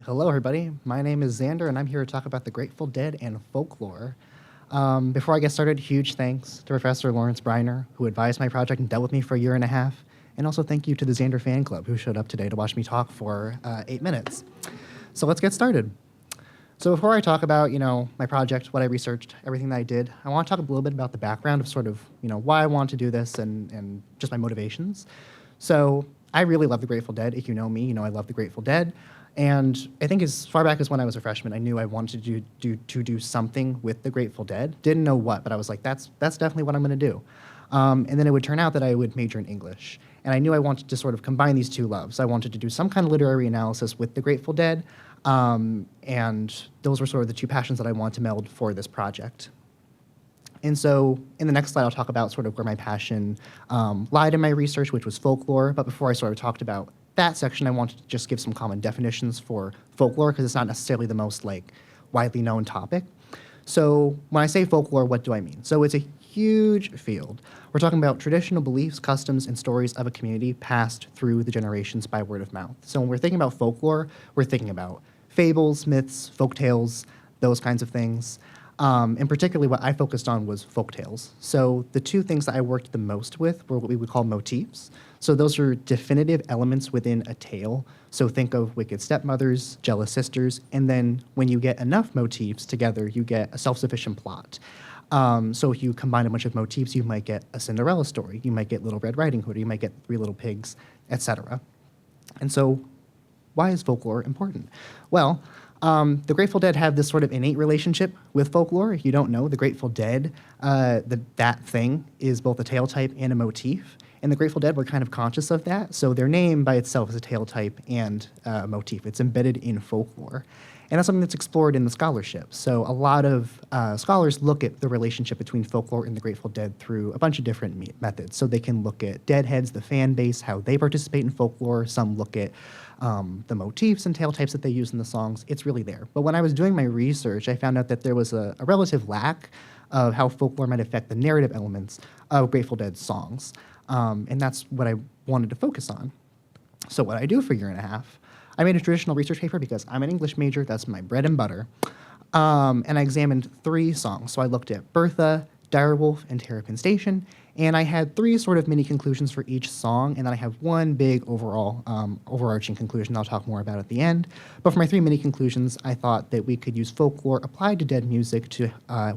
Hello, everybody. My name is Xander, and I'm here to talk about the Grateful Dead and folklore. Before I get started, huge thanks to Professor Lawrence Briner, who advised my project and dealt with me for a year and a half. And also thank you to the Xander fan club, who showed up today to watch me talk for 8 minutes. So let's get started. So before I talk about, my project, what I researched, everything that I did, I want to talk a little bit about the background of sort of, why I want to do this and just my motivations. So I really love the Grateful Dead. If you know me, you know I love the Grateful Dead. And I think as far back as when I was a freshman, I knew I wanted to do something with the Grateful Dead. Didn't know what, but I was like, that's definitely what I'm going to do. And then it would turn out that I would major in English. And I knew I wanted to sort of combine these two loves. I wanted to do some kind of literary analysis with the Grateful Dead, and those were sort of the two passions that I wanted to meld for this project. And so in the next slide, I'll talk about sort of where my passion lied in my research, which was folklore. But before I sort of talked about that section, I wanted to just give some common definitions for folklore, because it's not necessarily the most widely known topic. So when I say folklore, what do I mean? So it's a huge field. We're talking about traditional beliefs, customs, and stories of a community passed through the generations by word of mouth. So when we're thinking about folklore, we're thinking about fables, myths, folk tales, those kinds of things. And particularly what I focused on was folk tales. So the two things that I worked the most with were what we would call motifs. So those are definitive elements within a tale. So think of wicked stepmothers, jealous sisters, and then when you get enough motifs together, you get a self-sufficient plot. So if you combine a bunch of motifs, you might get a Cinderella story, you might get Little Red Riding Hood, you might get Three Little Pigs, etc. And so why is folklore important? Well, the Grateful Dead have this sort of innate relationship with folklore. If you don't know, the Grateful Dead, that thing is both a tale type and a motif. And the Grateful Dead were kind of conscious of that. So their name by itself is a tale type and a motif. It's embedded in folklore. And that's something that's explored in the scholarship. So a lot of scholars look at the relationship between folklore and the Grateful Dead through a bunch of different methods. So they can look at Deadheads, the fan base, how they participate in folklore. Some look at the motifs and tale types that they use in the songs. It's really there. But when I was doing my research, I found out that there was a relative lack of how folklore might affect the narrative elements of Grateful Dead songs. And that's what I wanted to focus on. So what I do for a year and a half, I made a traditional research paper because I'm an English major, that's my bread and butter. And I examined 3 songs. So I looked at Bertha, Direwolf, and Terrapin Station, and I had 3 sort of mini conclusions for each song, and then I have one big overall overarching conclusion I'll talk more about at the end. But for my 3 mini conclusions, I thought that we could use folklore applied to Dead music to,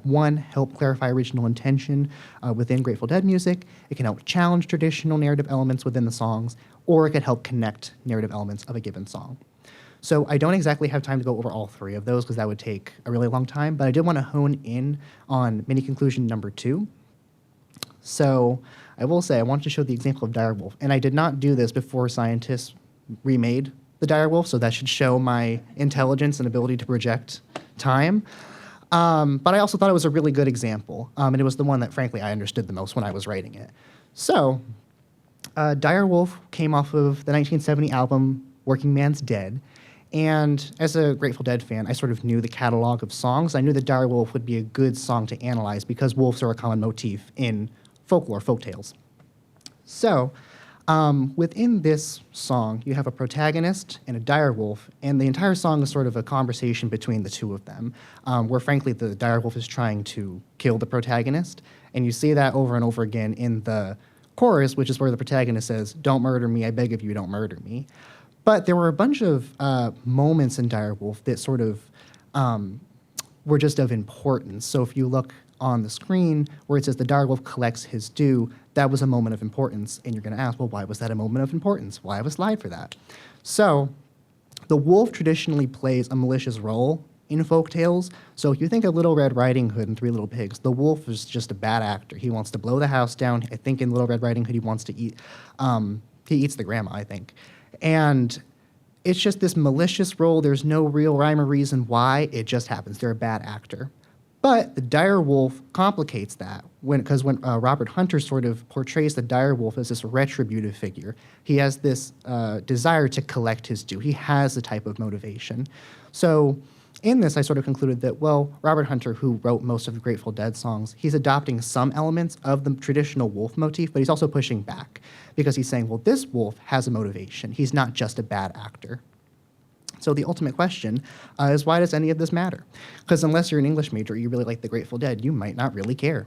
1, help clarify original intention within Grateful Dead music. It can help challenge traditional narrative elements within the songs, or it could help connect narrative elements of a given song. So I don't exactly have time to go over all 3 of those because that would take a really long time, but I did want to hone in on mini conclusion number 2. So I will say I wanted to show the example of Direwolf, and I did not do this before scientists remade the Direwolf, so that should show my intelligence and ability to project time. But I also thought it was a really good example, and it was the one that, frankly, I understood the most when I was writing it. So Direwolf came off of the 1970 album Working Man's Dead, and as a Grateful Dead fan, I sort of knew the catalog of songs. I knew that Direwolf would be a good song to analyze because wolves are a common motif in folklore, folktales. So within this song, you have a protagonist and a direwolf, and the entire song is sort of a conversation between the two of them, where frankly the direwolf is trying to kill the protagonist, and you see that over and over again in the chorus, which is where the protagonist says, "Don't murder me, I beg of you, don't murder me." But there were a bunch of moments in Direwolf that sort of were just of importance. So if you look on the screen where it says the direwolf collects his due, that was a moment of importance. And you're going to ask, well, why was that a moment of importance? Well, I have a slide for that. So the wolf traditionally plays a malicious role in folk tales. So if you think of Little Red Riding Hood and Three Little Pigs, the wolf is just a bad actor. He wants to blow the house down. I think in Little Red Riding Hood he wants to eat, he eats the grandma, I think. And it's just this malicious role. There's no real rhyme or reason why. It just happens. They're a bad actor. But the direwolf complicates that because when Robert Hunter sort of portrays the direwolf as this retributive figure, he has this desire to collect his due. He has a type of motivation. So in this, I sort of concluded that, well, Robert Hunter, who wrote most of the Grateful Dead songs, he's adopting some elements of the traditional wolf motif, but he's also pushing back because he's saying, well, this wolf has a motivation. He's not just a bad actor. So the ultimate question is, why does any of this matter? Because unless you're an English major, you really like the Grateful Dead, you might not really care.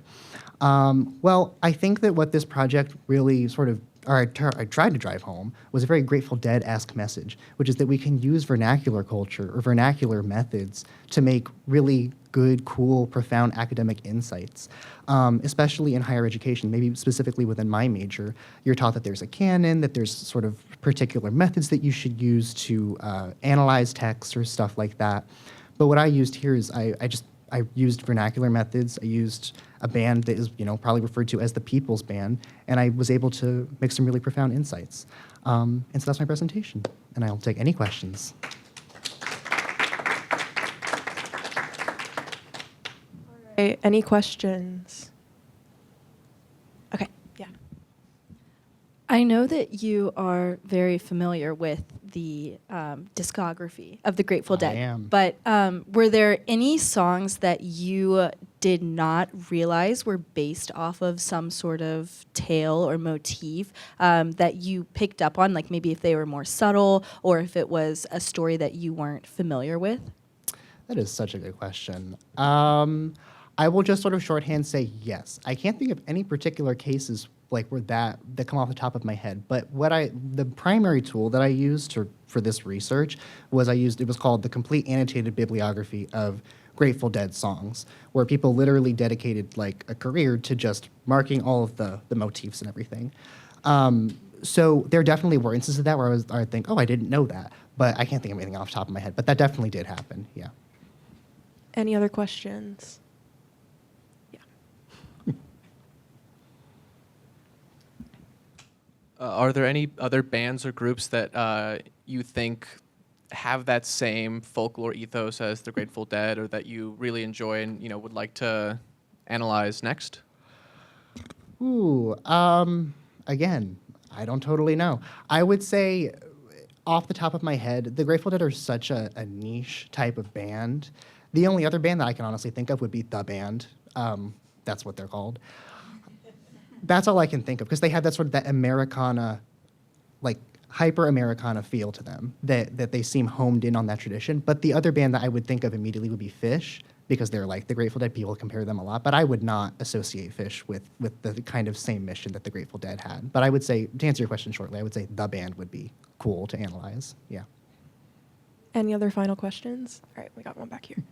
Well, I think that what this project really sort of, or I tried to drive home, was a very Grateful Dead-esque message, which is that we can use vernacular culture or vernacular methods to make really good, cool, profound academic insights, especially in higher education, maybe specifically within my major. You're taught that there's a canon, that there's sort of particular methods that you should use to analyze texts or stuff like that. But what I used here is I used vernacular methods. I used a band that is, probably referred to as the People's Band, and I was able to make some really profound insights. And so that's my presentation, and I'll take any questions. All right, any questions? Okay, yeah. I know that you are very familiar with the discography of the Grateful Dead. I am. But were there any songs that you did not realize were based off of some sort of tale or motif that you picked up on, like maybe if they were more subtle or if it was a story that you weren't familiar with? That is such a good question. I will just sort of shorthand say yes. I can't think of any particular cases like where that come off the top of my head. But the primary tool that I used for this research was it was called the Complete Annotated Bibliography of Grateful Dead songs, where people literally dedicated like a career to just marking all of the motifs and everything. So there definitely were instances of that where I would think, oh, I didn't know that, but I can't think of anything off the top of my head. But that definitely did happen, yeah. Any other questions? Are there any other bands or groups that you think have that same folklore ethos as the Grateful Dead, or that you really enjoy and would like to analyze next? Ooh, again, I don't totally know. I would say, off the top of my head, the Grateful Dead are such a niche type of band. The only other band that I can honestly think of would be The Band. That's what they're called. That's all I can think of, because they have that sort of that Americana, like hyper-Americana feel to them, that they seem homed in on that tradition. But the other band that I would think of immediately would be Fish, because they're like the Grateful Dead. People compare them a lot, but I would not associate Fish with the kind of same mission that the Grateful Dead had. But I would say, to answer your question shortly, I would say The Band would be cool to analyze, yeah. Any other final questions? All right, we got one back here.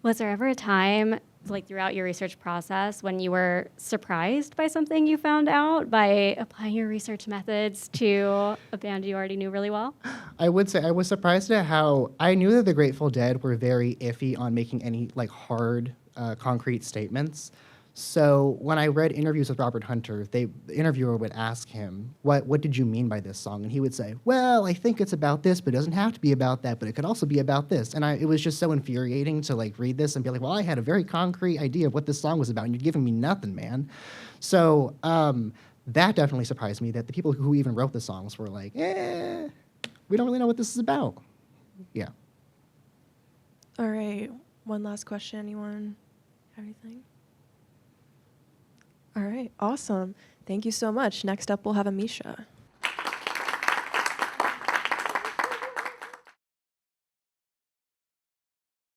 Was there ever a time, like throughout your research process, when you were surprised by something you found out by applying your research methods to a band you already knew really well? I would say I was surprised at how I knew that the Grateful Dead were very iffy on making any like hard, concrete statements. So when I read interviews with Robert Hunter, the interviewer would ask him, what did you mean by this song? And he would say, well, I think it's about this, but it doesn't have to be about that, but it could also be about this. And it was just so infuriating to like read this and be like, well, I had a very concrete idea of what this song was about, and you're giving me nothing, man. So that definitely surprised me, that the people who even wrote the songs were like, we don't really know what this is about. Yeah. All right, one last question. Anyone have anything? All right, awesome. Thank you so much. Next up, we'll have Amisha.